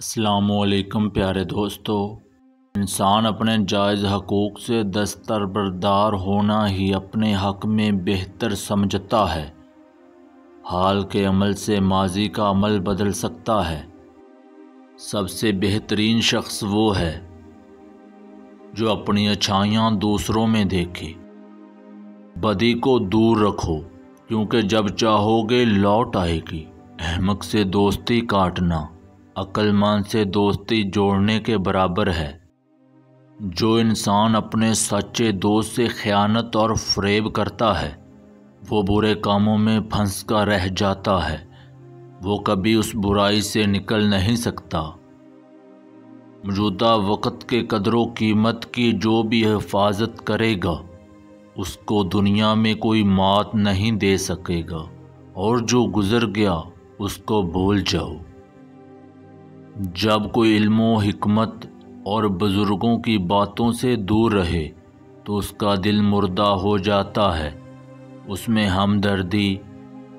السلام علیکم پیارے دوستو۔ انسان اپنے جائز حقوق سے دستبردار ہونا ہی اپنے حق میں بہتر سمجھتا ہے۔ حال کے عمل سے ماضی کا عمل بدل سکتا ہے۔ سب سے بہترین شخص وہ ہے جو اپنی اچھائیاں دوسروں میں دیکھے۔ بدی کو دور رکھو کیونکہ جب چاہو گے لوٹ آئے گی۔ احمق سے دوستی کاٹنا عقل مند سے دوستی جوڑنے کے برابر ہے۔ جو انسان اپنے سچے دوست سے خیانت اور فریب کرتا ہے وہ برے کاموں میں پھنس کر رہ جاتا ہے۔ وہ کبھی اس برائی سے نکل نہیں سکتا۔ موجودہ وقت کے قدر و قیمت کی جو بھی حفاظت کرے گا اس کو دنیا میں کوئی مات نہیں دے سکے گا، اور جو گزر گیا اس کو بھول جاؤ۔ جب کوئی علم و حکمت اور بزرگوں کی باتوں سے دور رہے تو اس کا دل مردہ ہو جاتا ہے۔ اس میں ہمدردی،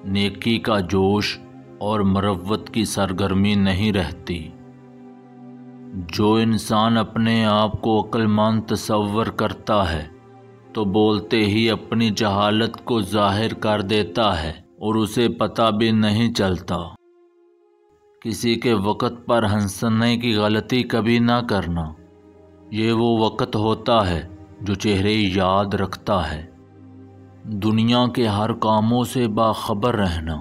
نیکی کا جوش اور مروت کی سرگرمی نہیں رہتی۔ جو انسان اپنے آپ کو عقل مند تصور کرتا ہے تو بولتے ہی اپنی جہالت کو ظاہر کر دیتا ہے اور اسے پتہ بھی نہیں چلتا۔ کسی کے وقت پر ہنسنے کی غلطی کبھی نہ کرنا، یہ وہ وقت ہوتا ہے جو چہرے یاد رکھتا ہے۔ دنیا کے ہر کاموں سے باخبر رہنا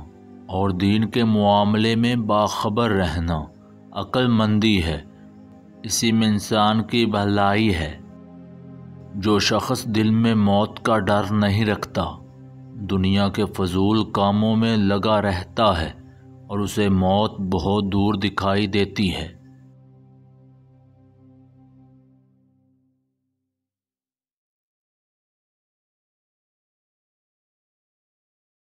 اور دین کے معاملے میں باخبر رہنا عقل مندی ہے۔ اسی میں انسان کی بھلائی ہے۔ جو شخص دل میں موت کا ڈر نہیں رکھتا دنیا کے فضول کاموں میں لگا رہتا ہے اور اسے موت بہت دور دکھائی دیتی ہے۔